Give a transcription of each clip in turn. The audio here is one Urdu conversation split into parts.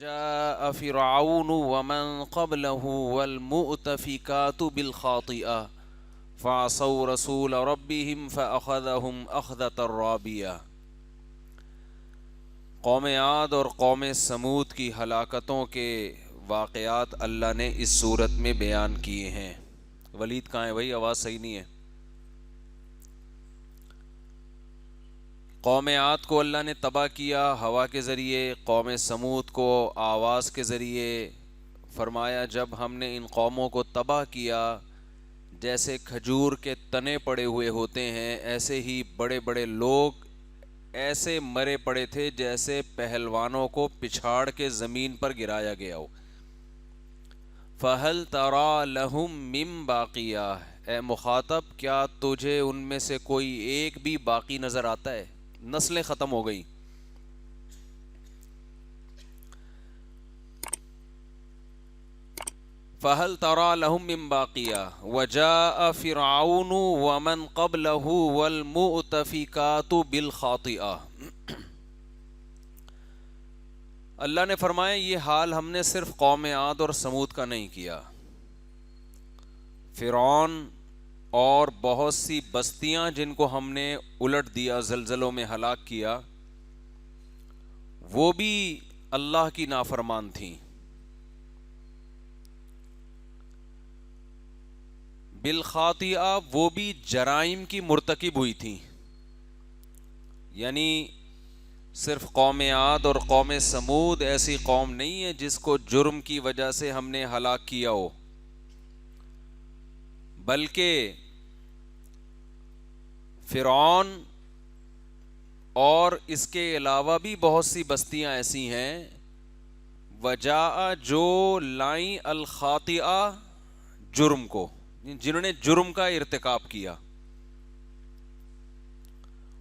جاء فرعون ومن قبله والمؤتفكات بالخاطئة فعصوا رسول ربهم فأخذهم أخذة رابية۔ قوم عاد اور قوم سمود کی ہلاکتوں کے واقعات اللہ نے اس صورت میں بیان کیے ہیں۔ ولید کہاں ہے بھائی؟ آواز صحیح نہیں ہے۔ قوم عاد کو اللہ نے تباہ کیا ہوا کے ذریعے، قوم سمود کو آواز کے ذریعے۔ فرمایا جب ہم نے ان قوموں کو تباہ کیا، جیسے کھجور کے تنے پڑے ہوئے ہوتے ہیں ایسے ہی بڑے بڑے لوگ ایسے مرے پڑے تھے جیسے پہلوانوں کو پچھاڑ کے زمین پر گرایا گیا ہو۔ فَهَلْ تَرَى لَهُم مِّن بَاقِيَةٍ، اے مخاطب کیا تجھے ان میں سے کوئی ایک بھی باقی نظر آتا ہے؟ نسلیں ختم ہو گئی۔ فَهَلْ تَرَى لَهُم مِّن بَاقِيَةٍ وَجَاءَ فِرْعَوْنُ وَمَن قَبْلَهُ وَالْمُؤْتَفِكَاتُ بِالْخَاطِئَةِ۔ اللہ نے فرمایا یہ حال ہم نے صرف قوم عاد اور سمود کا نہیں کیا، فرعون اور بہت سی بستیاں جن کو ہم نے الٹ دیا، زلزلوں میں ہلاک کیا، وہ بھی اللہ کی نافرمان تھیں۔ بالخاطئہ، وہ بھی جرائم کی مرتکب ہوئی تھیں۔ یعنی صرف قوم عاد اور قوم سمود ایسی قوم نہیں ہے جس کو جرم کی وجہ سے ہم نے ہلاک کیا ہو، بلکہ فرعون اور اس کے علاوہ بھی بہت سی بستیاں ایسی ہیں، وجاء جو لائیں الخاطئہ، جرم کو، جنہوں نے جرم کا ارتکاب کیا۔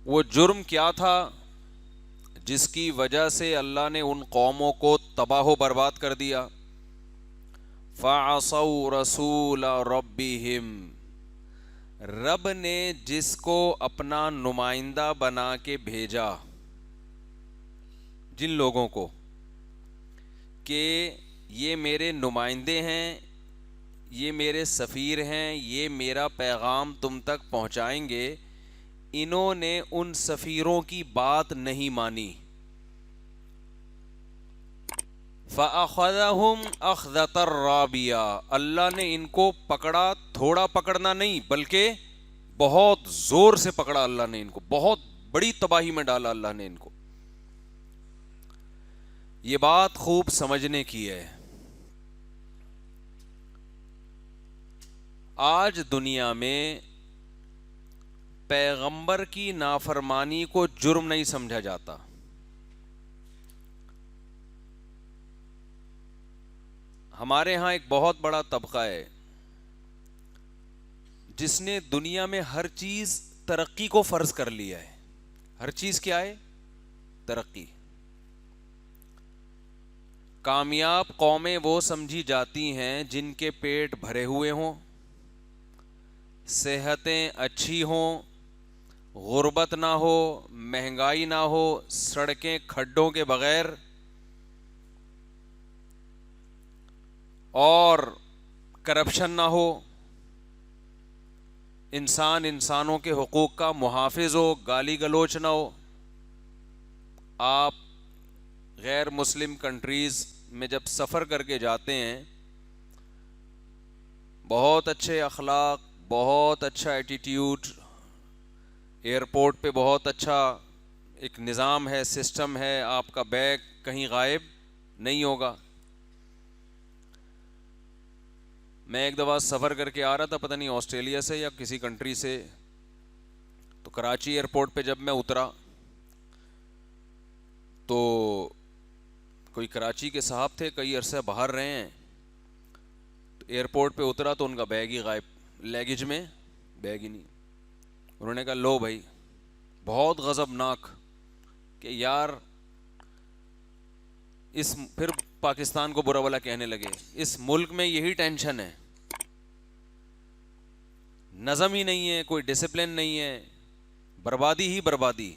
وہ جرم کیا تھا جس کی وجہ سے اللہ نے ان قوموں کو تباہ و برباد کر دیا؟ فَعَصَوْا رَسُولَ رَبِّهِمْ، رب نے جس کو اپنا نمائندہ بنا کے بھیجا، جن لوگوں کو کہ یہ میرے نمائندے ہیں، یہ میرے سفیر ہیں، یہ میرا پیغام تم تک پہنچائیں گے، انہوں نے ان سفیروں کی بات نہیں مانی۔ فَأَخَذَهُمْ أَخْذَةً رَّابِيَةً، اللہ نے ان کو پکڑا، تھوڑا پکڑنا نہیں بلکہ بہت زور سے پکڑا اللہ نے ان کو، بہت بڑی تباہی میں ڈالا اللہ نے ان کو۔ یہ بات خوب سمجھنے کی ہے۔ آج دنیا میں پیغمبر کی نافرمانی کو جرم نہیں سمجھا جاتا۔ ہمارے ہاں ایک بہت بڑا طبقہ ہے جس نے دنیا میں ہر چیز ترقی کو فرض کر لیا ہے۔ ہر چیز کیا ہے؟ ترقی۔ کامیاب قومیں وہ سمجھی جاتی ہیں جن کے پیٹ بھرے ہوئے ہوں، صحتیں اچھی ہوں، غربت نہ ہو، مہنگائی نہ ہو، سڑکیں کھڈوں کے بغیر، اور کرپشن نہ ہو، انسان انسانوں کے حقوق کا محافظ ہو، گالی گلوچ نہ ہو۔ آپ غیر مسلم کنٹریز میں جب سفر کر کے جاتے ہیں، بہت اچھے اخلاق، بہت اچھا ایٹیٹیوڈ، ایئرپورٹ پہ بہت اچھا ایک نظام ہے، سسٹم ہے، آپ کا بیگ کہیں غائب نہیں ہوگا۔ میں ایک دفعہ سفر کر کے آ رہا تھا، پتہ نہیں آسٹریلیا سے یا کسی کنٹری سے، تو کراچی ایئرپورٹ پہ جب میں اترا تو کوئی کراچی کے صاحب تھے، کئی عرصہ باہر رہے ہیں، تو ایئرپورٹ پہ اترا تو ان کا بیگ ہی غائب، لیگیج میں بیگ ہی نہیں۔ انہوں نے کہا لو بھائی، بہت غضبناک کہ یار پھر پاکستان کو برا بھلا کہنے لگے، اس ملک میں یہی ٹینشن ہے، نظم ہی نہیں ہے، کوئی ڈسپلن نہیں ہے، بربادی ہی بربادی۔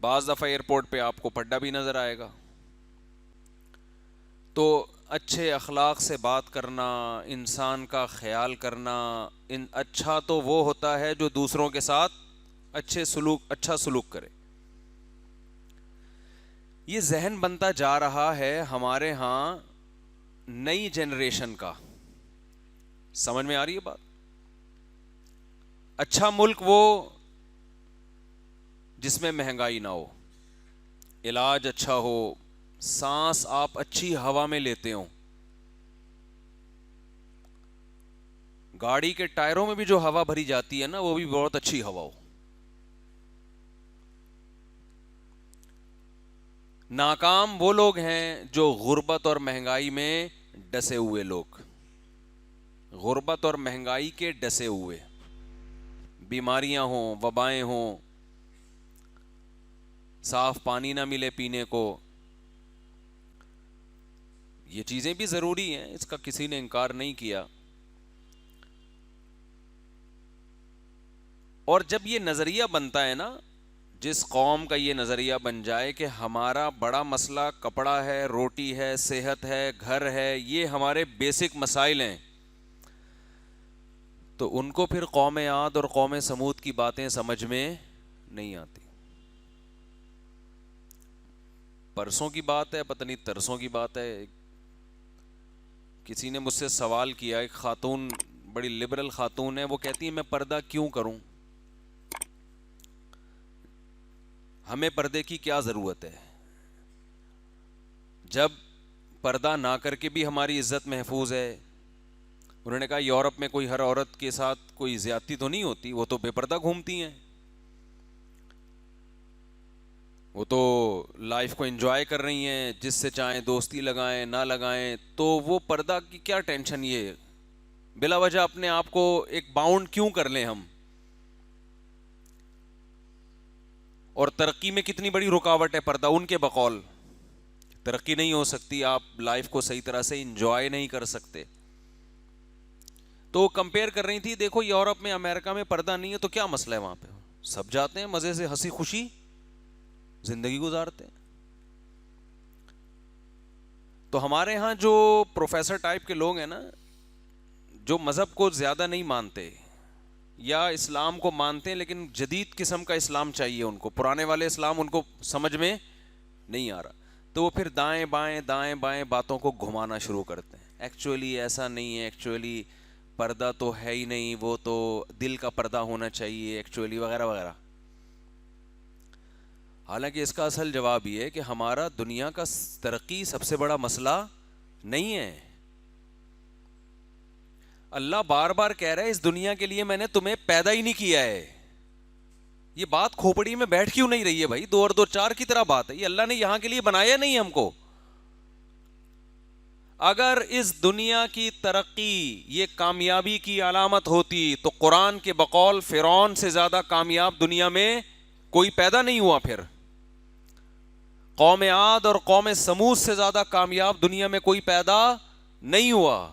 بعض دفعہ ایئرپورٹ پہ آپ کو پڈا بھی نظر آئے گا، تو اچھے اخلاق سے بات کرنا، انسان کا خیال کرنا، اچھا تو وہ ہوتا ہے جو دوسروں کے ساتھ اچھا سلوک کرے. یہ ذہن بنتا جا رہا ہے ہمارے ہاں نئی جنریشن کا. سمجھ میں آ رہی ہے بات؟ اچھا ملک وہ جس میں مہنگائی نہ ہو، علاج اچھا ہو، سانس آپ اچھی ہوا میں لیتے ہوں، گاڑی کے ٹائروں میں بھی جو ہوا بھری جاتی ہے نا وہ بھی بہت اچھی ہوا ہو. ناکام وہ لوگ ہیں جو غربت اور مہنگائی میں ڈسے ہوئے لوگ، غربت اور مہنگائی کے ڈسے ہوئے، بیماریاں ہوں، وبائیں ہوں، صاف پانی نہ ملے پینے کو. یہ چیزیں بھی ضروری ہیں، اس کا کسی نے انکار نہیں کیا. اور جب یہ نظریہ بنتا ہے نا، جس قوم کا یہ نظریہ بن جائے کہ ہمارا بڑا مسئلہ کپڑا ہے، روٹی ہے، صحت ہے، گھر ہے، یہ ہمارے بیسک مسائل ہیں، تو ان کو پھر قوم عاد اور قوم سمود کی باتیں سمجھ میں نہیں آتی. پرسوں کی بات ہے، پتہ نہیں ترسوں کی بات ہے، کسی نے مجھ سے سوال کیا، ایک خاتون بڑی لبرل خاتون ہے، وہ کہتی ہے میں پردہ کیوں کروں، ہمیں پردے کی کیا ضرورت ہے، جب پردہ نہ کر کے بھی ہماری عزت محفوظ ہے. انہوں نے کہا یورپ میں کوئی ہر عورت کے ساتھ کوئی زیادتی تو نہیں ہوتی، وہ تو بے پردہ گھومتی ہیں، وہ تو لائف کو انجوائے کر رہی ہیں، جس سے چاہیں دوستی لگائیں نہ لگائیں، تو وہ پردہ کی کیا ٹینشن، یہ بلا وجہ اپنے آپ کو ایک باؤنڈ کیوں کر لیں ہم. اور ترقی میں کتنی بڑی رکاوٹ ہے پردہ، ان کے بقول ترقی نہیں ہو سکتی، آپ لائف کو صحیح طرح سے انجوائے نہیں کر سکتے. تو کمپیئر کر رہی تھی، دیکھو یورپ میں، امریکہ میں پردہ نہیں ہے تو کیا مسئلہ ہے، وہاں پہ سب جاتے ہیں مزے سے ہنسی خوشی زندگی گزارتے ہیں. تو ہمارے ہاں جو پروفیسر ٹائپ کے لوگ ہیں نا، جو مذہب کو زیادہ نہیں مانتے یا اسلام کو مانتے ہیں لیکن جدید قسم کا اسلام چاہیے ان کو، پرانے والے اسلام ان کو سمجھ میں نہیں آ رہا، تو وہ پھر دائیں بائیں باتوں کو گھمانا شروع کرتے ہیں. ایکچولی ایسا نہیں ہے، ایکچولی پردہ تو ہے ہی نہیں، وہ تو دل کا پردہ ہونا چاہیے ایکچولی، وغیرہ وغیرہ. حالانکہ اس کا اصل جواب یہ ہے کہ ہمارا دنیا کا ترقی سب سے بڑا مسئلہ نہیں ہے. اللہ بار بار کہہ رہا ہے اس دنیا کے لیے میں نے تمہیں پیدا ہی نہیں کیا ہے. یہ بات کھوپڑی میں بیٹھ کیوں نہیں رہی ہے بھائی؟ 2 اور 2 4 کی طرح بات ہے. یہ اللہ نے یہاں کے لیے بنایا نہیں ہم کو. اگر اس دنیا کی ترقی یہ کامیابی کی علامت ہوتی تو قرآن کے بقول فرعون سے زیادہ کامیاب دنیا میں کوئی پیدا نہیں ہوا. پھر قوم عاد اور قوم سمود سے زیادہ کامیاب دنیا میں کوئی پیدا نہیں ہوا.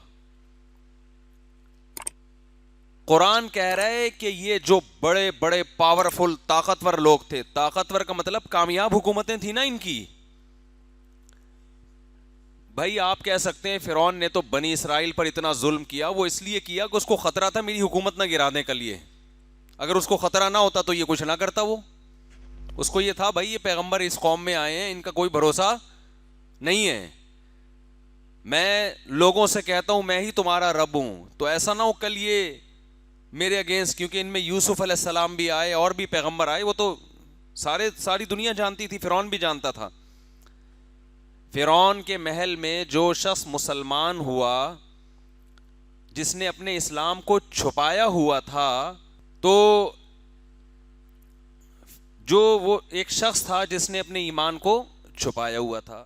قرآن کہہ رہا ہے کہ یہ جو بڑے بڑے پاورفل طاقتور لوگ تھے، طاقتور کا مطلب کامیاب حکومتیں تھیں نا ان کی. بھائی آپ کہہ سکتے ہیں فرعون نے تو بنی اسرائیل پر اتنا ظلم کیا، وہ اس لیے کیا کہ اس کو خطرہ تھا میری حکومت نہ گرانے کے لیے. اگر اس کو خطرہ نہ ہوتا تو یہ کچھ نہ کرتا. وہ اس کو یہ تھا بھائی یہ پیغمبر اس قوم میں آئے ہیں، ان کا کوئی بھروسہ نہیں ہے، میں لوگوں سے کہتا ہوں میں ہی تمہارا رب ہوں، تو ایسا نہ ہو کل یہ میرے اگینسٹ. کیونکہ ان میں یوسف علیہ السلام بھی آئے اور بھی پیغمبر آئے، وہ تو ساری دنیا جانتی تھی، فرعون بھی جانتا تھا. فرعون کے محل میں جو شخص مسلمان ہوا، جس نے اپنے اسلام کو چھپایا ہوا تھا، تو جو وہ ایک شخص تھا جس نے اپنے ایمان کو چھپایا ہوا تھا.